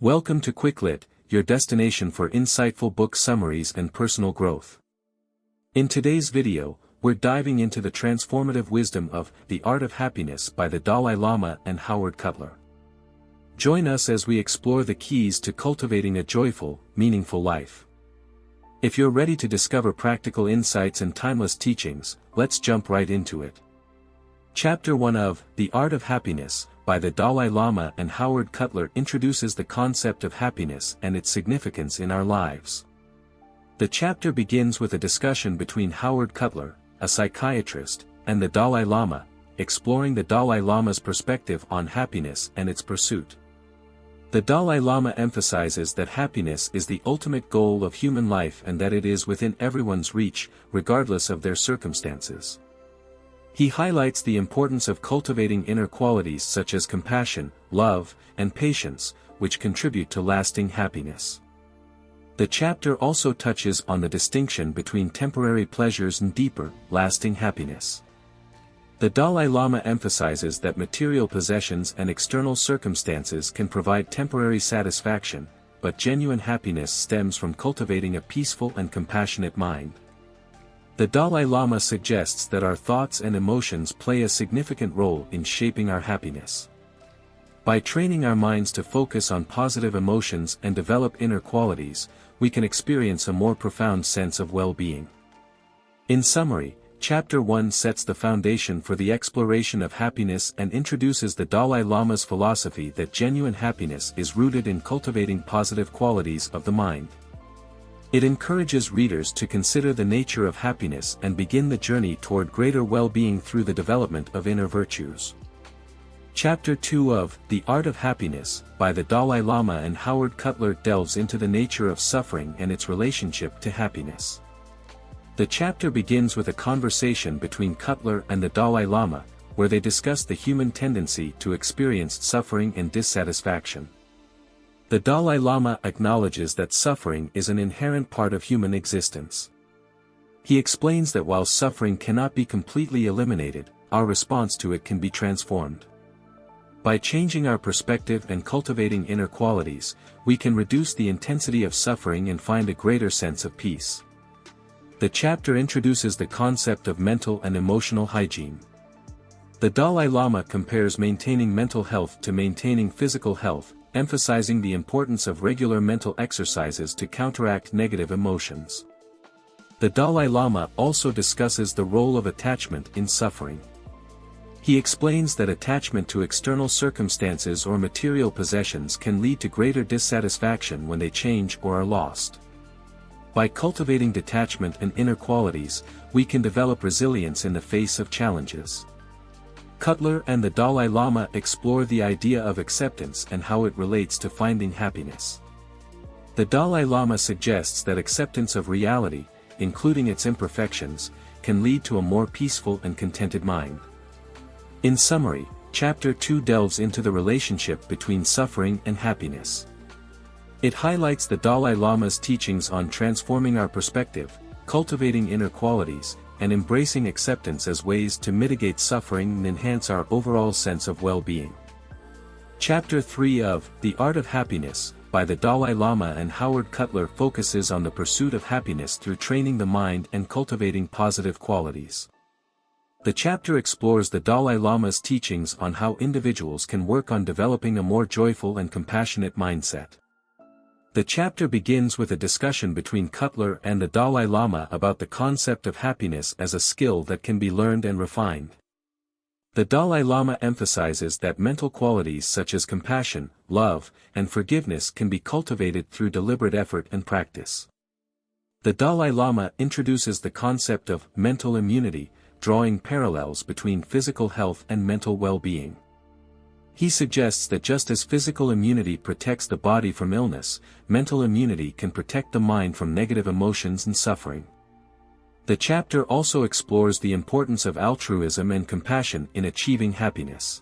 Welcome to QuickLit, your destination for insightful book summaries and personal growth. In today's video, we're diving into the transformative wisdom of The Art of Happiness by the Dalai Lama and Howard Cutler. Join us as we explore the keys to cultivating a joyful, meaningful life. If you're ready to discover practical insights and timeless teachings, let's jump right into it. Chapter 1 of The Art of Happiness by the Dalai Lama and Howard Cutler introduces the concept of happiness and its significance in our lives. The chapter begins with a discussion between Howard Cutler, a psychiatrist, and the Dalai Lama, exploring the Dalai Lama's perspective on happiness and its pursuit. The Dalai Lama emphasizes that happiness is the ultimate goal of human life and that it is within everyone's reach, regardless of their circumstances. He highlights the importance of cultivating inner qualities such as compassion, love, and patience, which contribute to lasting happiness. The chapter also touches on the distinction between temporary pleasures and deeper, lasting happiness. The Dalai Lama emphasizes that material possessions and external circumstances can provide temporary satisfaction, but genuine happiness stems from cultivating a peaceful and compassionate mind. The Dalai Lama suggests that our thoughts and emotions play a significant role in shaping our happiness. By training our minds to focus on positive emotions and develop inner qualities, we can experience a more profound sense of well-being. In summary, Chapter 1 sets the foundation for the exploration of happiness and introduces the Dalai Lama's philosophy that genuine happiness is rooted in cultivating positive qualities of the mind. It encourages readers to consider the nature of happiness and begin the journey toward greater well-being through the development of inner virtues. Chapter 2 of The Art of Happiness by the Dalai Lama and Howard Cutler delves into the nature of suffering and its relationship to happiness. The chapter begins with a conversation between Cutler and the Dalai Lama, where they discuss the human tendency to experience suffering and dissatisfaction. The Dalai Lama acknowledges that suffering is an inherent part of human existence. He explains that while suffering cannot be completely eliminated, our response to it can be transformed. By changing our perspective and cultivating inner qualities, we can reduce the intensity of suffering and find a greater sense of peace. The chapter introduces the concept of mental and emotional hygiene. The Dalai Lama compares maintaining mental health to maintaining physical health, emphasizing the importance of regular mental exercises to counteract negative emotions. The Dalai Lama also discusses the role of attachment in suffering. He explains that attachment to external circumstances or material possessions can lead to greater dissatisfaction when they change or are lost. By cultivating detachment and inner qualities, we can develop resilience in the face of challenges. Cutler and the Dalai Lama explore the idea of acceptance and how it relates to finding happiness. The Dalai Lama suggests that acceptance of reality, including its imperfections, can lead to a more peaceful and contented mind. In summary, Chapter 2 delves into the relationship between suffering and happiness. It highlights the Dalai Lama's teachings on transforming our perspective, cultivating inner qualities, and embracing acceptance as ways to mitigate suffering and enhance our overall sense of well-being. Chapter 3 of The Art of Happiness by the Dalai Lama and Howard Cutler focuses on the pursuit of happiness through training the mind and cultivating positive qualities. The chapter explores the Dalai Lama's teachings on how individuals can work on developing a more joyful and compassionate mindset. The chapter begins with a discussion between Cutler and the Dalai Lama about the concept of happiness as a skill that can be learned and refined. The Dalai Lama emphasizes that mental qualities such as compassion, love, and forgiveness can be cultivated through deliberate effort and practice. The Dalai Lama introduces the concept of mental immunity, drawing parallels between physical health and mental well-being. He suggests that just as physical immunity protects the body from illness, mental immunity can protect the mind from negative emotions and suffering. The chapter also explores the importance of altruism and compassion in achieving happiness.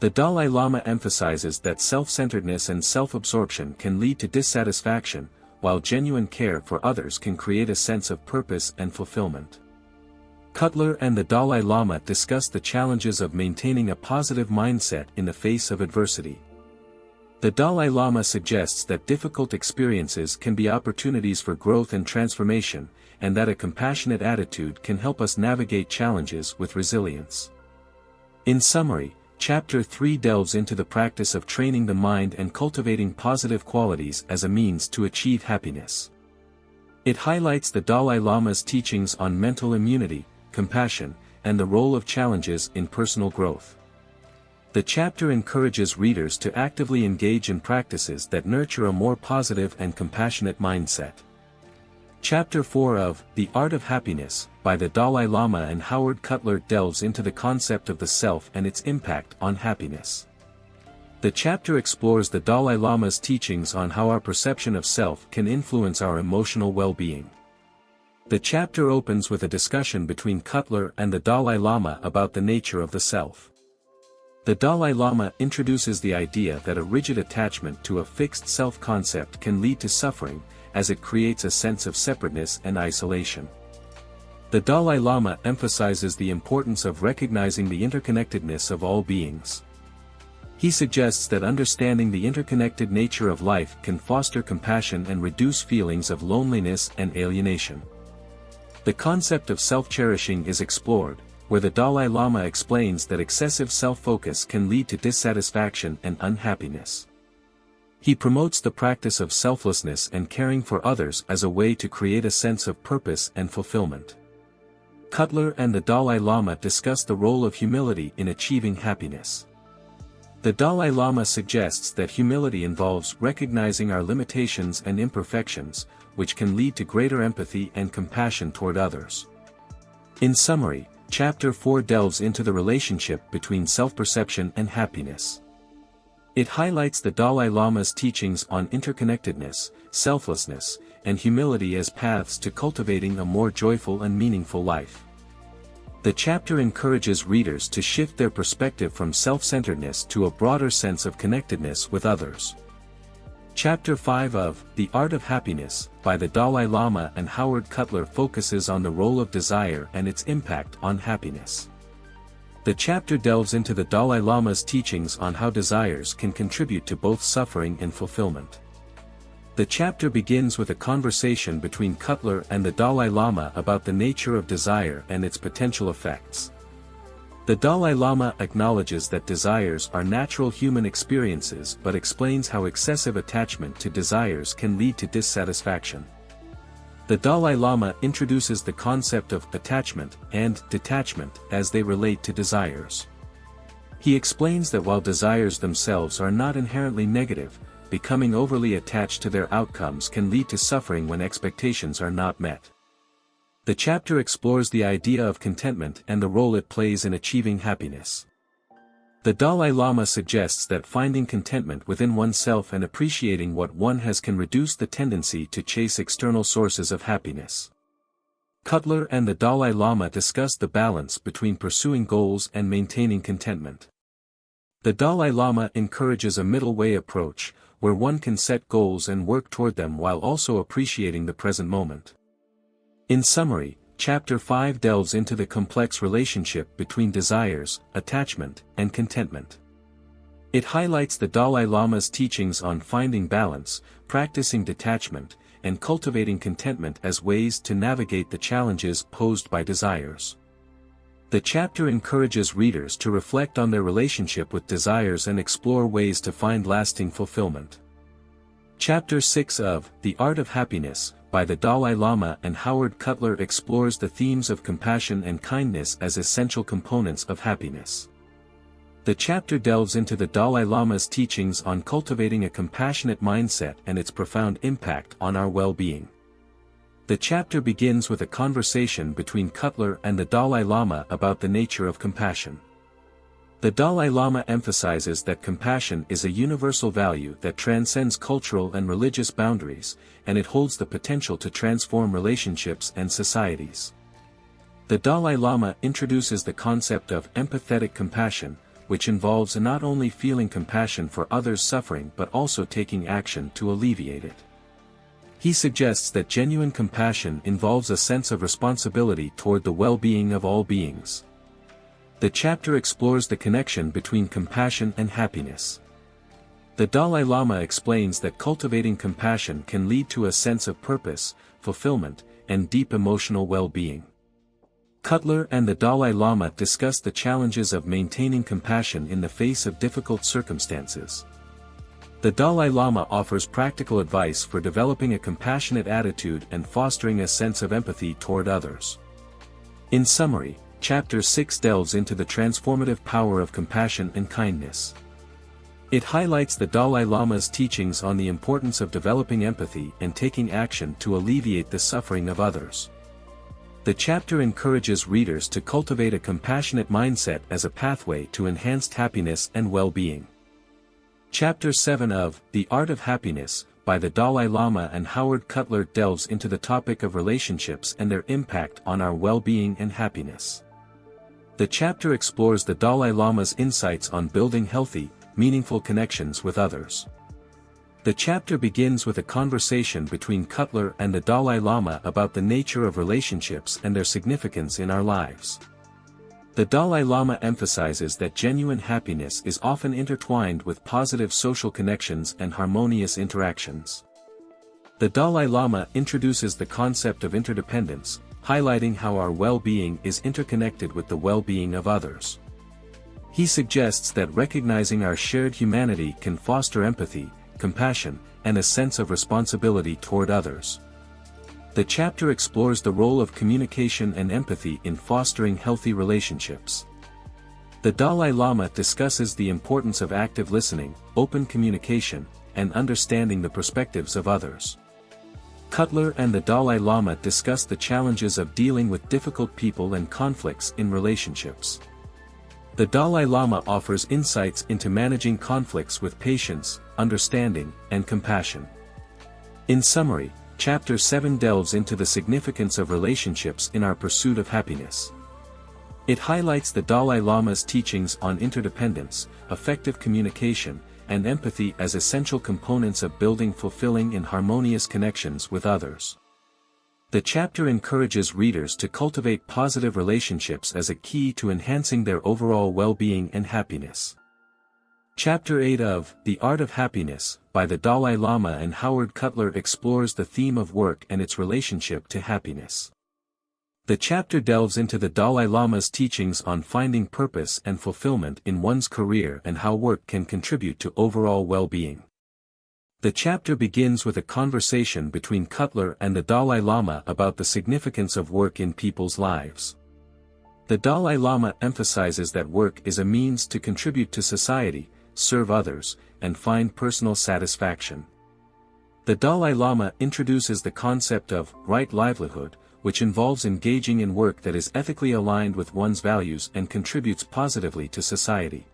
The Dalai Lama emphasizes that self-centeredness and self-absorption can lead to dissatisfaction, while genuine care for others can create a sense of purpose and fulfillment. Cutler and the Dalai Lama discuss the challenges of maintaining a positive mindset in the face of adversity. The Dalai Lama suggests that difficult experiences can be opportunities for growth and transformation, and that a compassionate attitude can help us navigate challenges with resilience. In summary, Chapter 3 delves into the practice of training the mind and cultivating positive qualities as a means to achieve happiness. It highlights the Dalai Lama's teachings on mental immunity, compassion, and the role of challenges in personal growth. The chapter encourages readers to actively engage in practices that nurture a more positive and compassionate mindset. Chapter 4 of The Art of Happiness, by the Dalai Lama and Howard Cutler delves into the concept of the self and its impact on happiness. The chapter explores the Dalai Lama's teachings on how our perception of self can influence our emotional well-being. The chapter opens with a discussion between Cutler and the Dalai Lama about the nature of the self. The Dalai Lama introduces the idea that a rigid attachment to a fixed self-concept can lead to suffering, as it creates a sense of separateness and isolation. The Dalai Lama emphasizes the importance of recognizing the interconnectedness of all beings. He suggests that understanding the interconnected nature of life can foster compassion and reduce feelings of loneliness and alienation. The concept of self-cherishing is explored, where the Dalai Lama explains that excessive self-focus can lead to dissatisfaction and unhappiness. He promotes the practice of selflessness and caring for others as a way to create a sense of purpose and fulfillment. Cutler and the Dalai Lama discuss the role of humility in achieving happiness. The Dalai Lama suggests that humility involves recognizing our limitations and imperfections, which can lead to greater empathy and compassion toward others. In summary, Chapter 4 delves into the relationship between self-perception and happiness. It highlights the Dalai Lama's teachings on interconnectedness, selflessness, and humility as paths to cultivating a more joyful and meaningful life. The chapter encourages readers to shift their perspective from self-centeredness to a broader sense of connectedness with others. Chapter 5 of The Art of Happiness, by the Dalai Lama and Howard Cutler focuses on the role of desire and its impact on happiness. The chapter delves into the Dalai Lama's teachings on how desires can contribute to both suffering and fulfillment. The chapter begins with a conversation between Cutler and the Dalai Lama about the nature of desire and its potential effects. The Dalai Lama acknowledges that desires are natural human experiences but explains how excessive attachment to desires can lead to dissatisfaction. The Dalai Lama introduces the concept of attachment and detachment as they relate to desires. He explains that while desires themselves are not inherently negative, becoming overly attached to their outcomes can lead to suffering when expectations are not met. The chapter explores the idea of contentment and the role it plays in achieving happiness. The Dalai Lama suggests that finding contentment within oneself and appreciating what one has can reduce the tendency to chase external sources of happiness. Cutler and the Dalai Lama discuss the balance between pursuing goals and maintaining contentment. The Dalai Lama encourages a middle-way approach, where one can set goals and work toward them while also appreciating the present moment. In summary, Chapter 5 delves into the complex relationship between desires, attachment, and contentment. It highlights the Dalai Lama's teachings on finding balance, practicing detachment, and cultivating contentment as ways to navigate the challenges posed by desires. The chapter encourages readers to reflect on their relationship with desires and explore ways to find lasting fulfillment. Chapter 6 of The Art of Happiness, by the Dalai Lama and Howard Cutler explores the themes of compassion and kindness as essential components of happiness. The chapter delves into the Dalai Lama's teachings on cultivating a compassionate mindset and its profound impact on our well-being. The chapter begins with a conversation between Cutler and the Dalai Lama about the nature of compassion. The Dalai Lama emphasizes that compassion is a universal value that transcends cultural and religious boundaries, and it holds the potential to transform relationships and societies. The Dalai Lama introduces the concept of empathetic compassion, which involves not only feeling compassion for others' suffering but also taking action to alleviate it. He suggests that genuine compassion involves a sense of responsibility toward the well-being of all beings. The chapter explores the connection between compassion and happiness. The Dalai Lama explains that cultivating compassion can lead to a sense of purpose, fulfillment, and deep emotional well-being. Cutler and the Dalai Lama discuss the challenges of maintaining compassion in the face of difficult circumstances. The Dalai Lama offers practical advice for developing a compassionate attitude and fostering a sense of empathy toward others. In summary, Chapter 6 delves into the transformative power of compassion and kindness. It highlights the Dalai Lama's teachings on the importance of developing empathy and taking action to alleviate the suffering of others. The chapter encourages readers to cultivate a compassionate mindset as a pathway to enhanced happiness and well-being. Chapter 7 of The Art of Happiness, by the Dalai Lama and Howard Cutler delves into the topic of relationships and their impact on our well-being and happiness. The chapter explores the Dalai Lama's insights on building healthy, meaningful connections with others. The chapter begins with a conversation between Cutler and the Dalai Lama about the nature of relationships and their significance in our lives. The Dalai Lama emphasizes that genuine happiness is often intertwined with positive social connections and harmonious interactions. The Dalai Lama introduces the concept of interdependence, highlighting how our well-being is interconnected with the well-being of others. He suggests that recognizing our shared humanity can foster empathy, compassion, and a sense of responsibility toward others. The chapter explores the role of communication and empathy in fostering healthy relationships. The Dalai Lama discusses the importance of active listening, open communication, and understanding the perspectives of others. Cutler and the Dalai Lama discuss the challenges of dealing with difficult people and conflicts in relationships. The Dalai Lama offers insights into managing conflicts with patience, understanding, and compassion. In summary, Chapter 7 delves into the significance of relationships in our pursuit of happiness. It highlights the Dalai Lama's teachings on interdependence, effective communication, and empathy as essential components of building fulfilling and harmonious connections with others. The chapter encourages readers to cultivate positive relationships as a key to enhancing their overall well-being and happiness. Chapter 8 of The Art of Happiness, by the Dalai Lama and Howard Cutler explores the theme of work and its relationship to happiness. The chapter delves into the Dalai Lama's teachings on finding purpose and fulfillment in one's career and how work can contribute to overall well-being. The chapter begins with a conversation between Cutler and the Dalai Lama about the significance of work in people's lives. The Dalai Lama emphasizes that work is a means to contribute to society, serve others, and find personal satisfaction. The Dalai Lama introduces the concept of right livelihood, which involves engaging in work that is ethically aligned with one's values and contributes positively to society.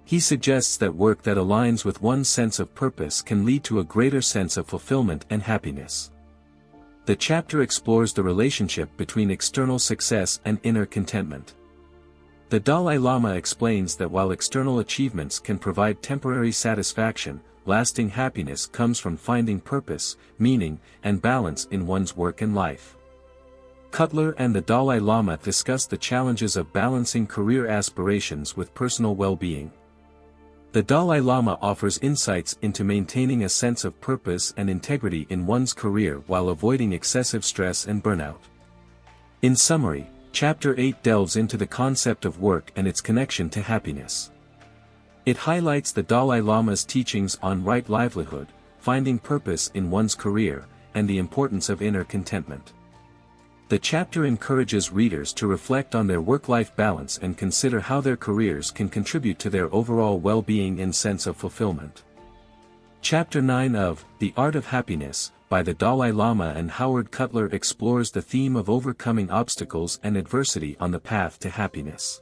He suggests that work that aligns with one's sense of purpose can lead to a greater sense of fulfillment and happiness. The chapter explores the relationship between external success and inner contentment. The Dalai Lama explains that while external achievements can provide temporary satisfaction, lasting happiness comes from finding purpose, meaning, and balance in one's work and life. Cutler and the Dalai Lama discuss the challenges of balancing career aspirations with personal well-being. The Dalai Lama offers insights into maintaining a sense of purpose and integrity in one's career while avoiding excessive stress and burnout. In summary, Chapter 8 delves into the concept of work and its connection to happiness. It highlights the Dalai Lama's teachings on right livelihood, finding purpose in one's career, and the importance of inner contentment. The chapter encourages readers to reflect on their work-life balance and consider how their careers can contribute to their overall well-being and sense of fulfillment. Chapter 9 of The Art of Happiness, by the Dalai Lama and Howard Cutler explores the theme of overcoming obstacles and adversity on the path to happiness.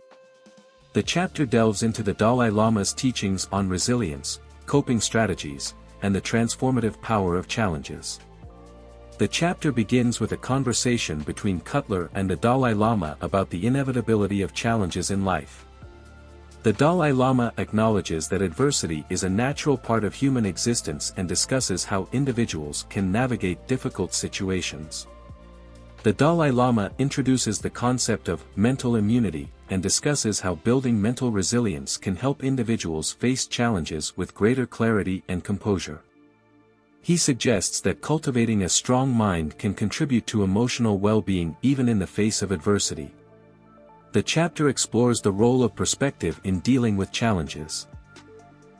The chapter delves into the Dalai Lama's teachings on resilience, coping strategies, and the transformative power of challenges. The chapter begins with a conversation between Cutler and the Dalai Lama about the inevitability of challenges in life. The Dalai Lama acknowledges that adversity is a natural part of human existence and discusses how individuals can navigate difficult situations. The Dalai Lama introduces the concept of mental immunity and discusses how building mental resilience can help individuals face challenges with greater clarity and composure. He suggests that cultivating a strong mind can contribute to emotional well-being even in the face of adversity. The chapter explores the role of perspective in dealing with challenges.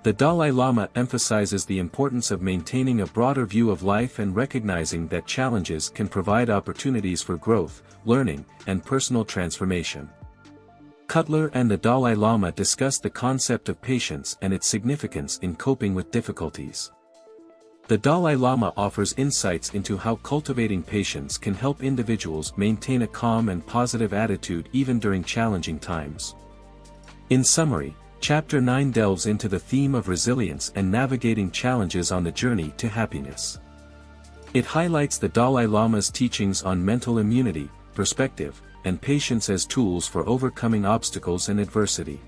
The Dalai Lama emphasizes the importance of maintaining a broader view of life and recognizing that challenges can provide opportunities for growth, learning, and personal transformation. Cutler and the Dalai Lama discuss the concept of patience and its significance in coping with difficulties. The Dalai Lama offers insights into how cultivating patience can help individuals maintain a calm and positive attitude even during challenging times. In summary, Chapter 9 delves into the theme of resilience and navigating challenges on the journey to happiness. It highlights the Dalai Lama's teachings on mental immunity, perspective, and patience as tools for overcoming obstacles and adversity.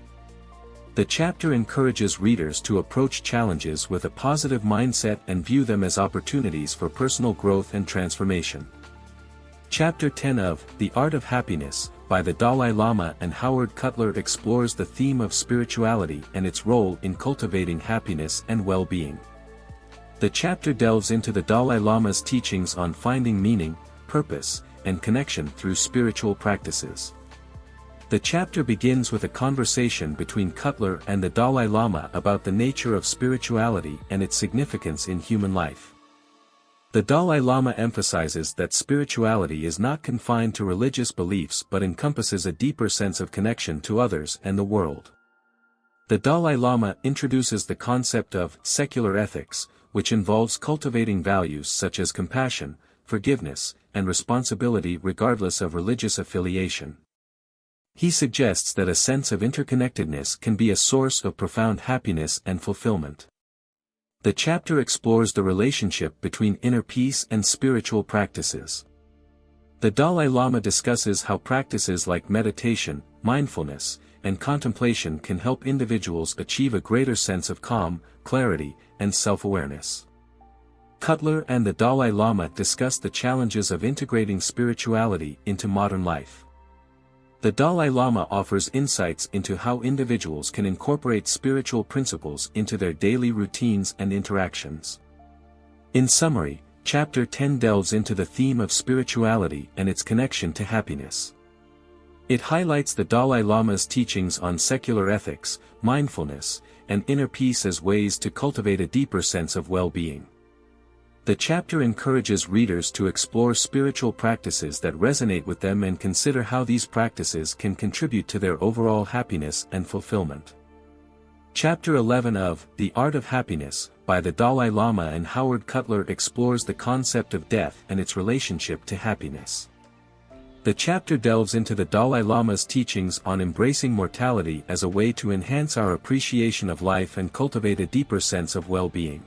The chapter encourages readers to approach challenges with a positive mindset and view them as opportunities for personal growth and transformation. Chapter 10 of The Art of Happiness, by the Dalai Lama and Howard Cutler explores the theme of spirituality and its role in cultivating happiness and well-being. The chapter delves into the Dalai Lama's teachings on finding meaning, purpose, and connection through spiritual practices. The chapter begins with a conversation between Cutler and the Dalai Lama about the nature of spirituality and its significance in human life. The Dalai Lama emphasizes that spirituality is not confined to religious beliefs but encompasses a deeper sense of connection to others and the world. The Dalai Lama introduces the concept of secular ethics, which involves cultivating values such as compassion, forgiveness, and responsibility regardless of religious affiliation. He suggests that a sense of interconnectedness can be a source of profound happiness and fulfillment. The chapter explores the relationship between inner peace and spiritual practices. The Dalai Lama discusses how practices like meditation, mindfulness, and contemplation can help individuals achieve a greater sense of calm, clarity, and self-awareness. Cutler and the Dalai Lama discuss the challenges of integrating spirituality into modern life. The Dalai Lama offers insights into how individuals can incorporate spiritual principles into their daily routines and interactions. In summary, Chapter 10 delves into the theme of spirituality and its connection to happiness. It highlights the Dalai Lama's teachings on secular ethics, mindfulness, and inner peace as ways to cultivate a deeper sense of well-being. The chapter encourages readers to explore spiritual practices that resonate with them and consider how these practices can contribute to their overall happiness and fulfillment. Chapter 11 of The Art of Happiness, by the Dalai Lama and Howard Cutler explores the concept of death and its relationship to happiness. The chapter delves into the Dalai Lama's teachings on embracing mortality as a way to enhance our appreciation of life and cultivate a deeper sense of well-being.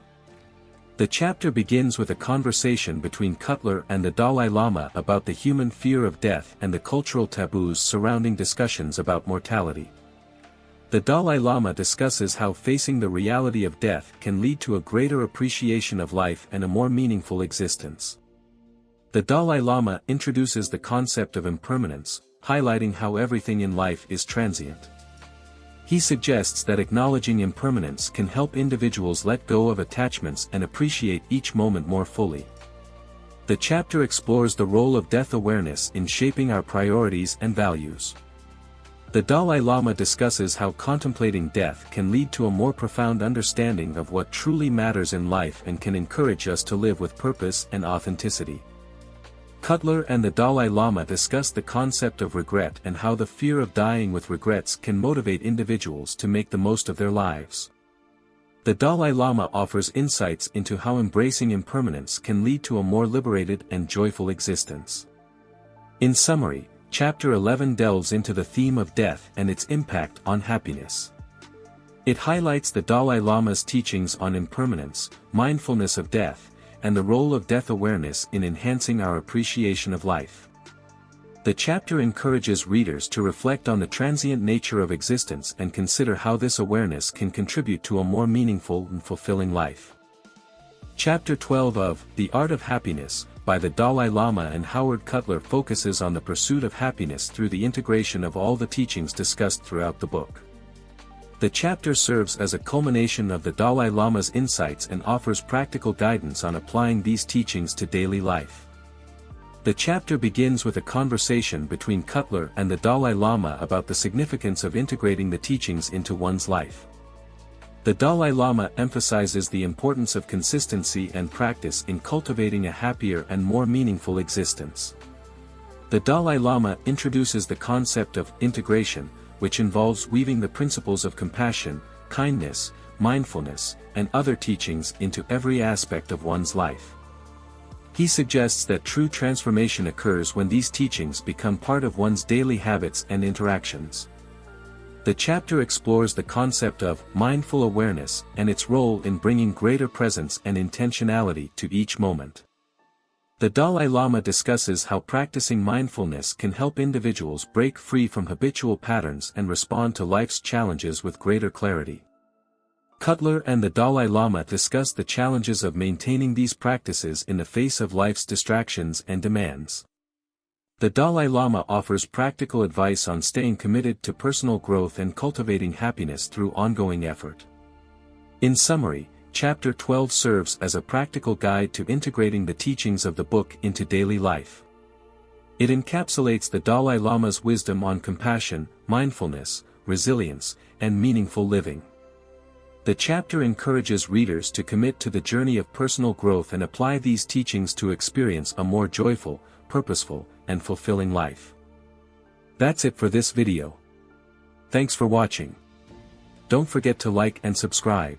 The chapter begins with a conversation between Cutler and the Dalai Lama about the human fear of death and the cultural taboos surrounding discussions about mortality. The Dalai Lama discusses how facing the reality of death can lead to a greater appreciation of life and a more meaningful existence. The Dalai Lama introduces the concept of impermanence, highlighting how everything in life is transient. He suggests that acknowledging impermanence can help individuals let go of attachments and appreciate each moment more fully. The chapter explores the role of death awareness in shaping our priorities and values. The Dalai Lama discusses how contemplating death can lead to a more profound understanding of what truly matters in life and can encourage us to live with purpose and authenticity. Cutler and the Dalai Lama discuss the concept of regret and how the fear of dying with regrets can motivate individuals to make the most of their lives. The Dalai Lama offers insights into how embracing impermanence can lead to a more liberated and joyful existence. In summary, Chapter 11 delves into the theme of death and its impact on happiness. It highlights the Dalai Lama's teachings on impermanence, mindfulness of death, and the role of death awareness in enhancing our appreciation of life. The chapter encourages readers to reflect on the transient nature of existence and consider how this awareness can contribute to a more meaningful and fulfilling life. Chapter 12 of The Art of Happiness, by the Dalai Lama and Howard Cutler focuses on the pursuit of happiness through the integration of all the teachings discussed throughout the book. The chapter serves as a culmination of the Dalai Lama's insights and offers practical guidance on applying these teachings to daily life. The chapter begins with a conversation between Cutler and the Dalai Lama about the significance of integrating the teachings into one's life. The Dalai Lama emphasizes the importance of consistency and practice in cultivating a happier and more meaningful existence. The Dalai Lama introduces the concept of integration, which involves weaving the principles of compassion, kindness, mindfulness, and other teachings into every aspect of one's life. He suggests that true transformation occurs when these teachings become part of one's daily habits and interactions. The chapter explores the concept of mindful awareness and its role in bringing greater presence and intentionality to each moment. The Dalai Lama discusses how practicing mindfulness can help individuals break free from habitual patterns and respond to life's challenges with greater clarity. Cutler and the Dalai Lama discuss the challenges of maintaining these practices in the face of life's distractions and demands. The Dalai Lama offers practical advice on staying committed to personal growth and cultivating happiness through ongoing effort. In summary, Chapter 12 serves as a practical guide to integrating the teachings of the book into daily life. It encapsulates the Dalai Lama's wisdom on compassion, mindfulness, resilience, and meaningful living. The chapter encourages readers to commit to the journey of personal growth and apply these teachings to experience a more joyful, purposeful, and fulfilling life. That's it for this video. Thanks for watching. Don't forget to like and subscribe.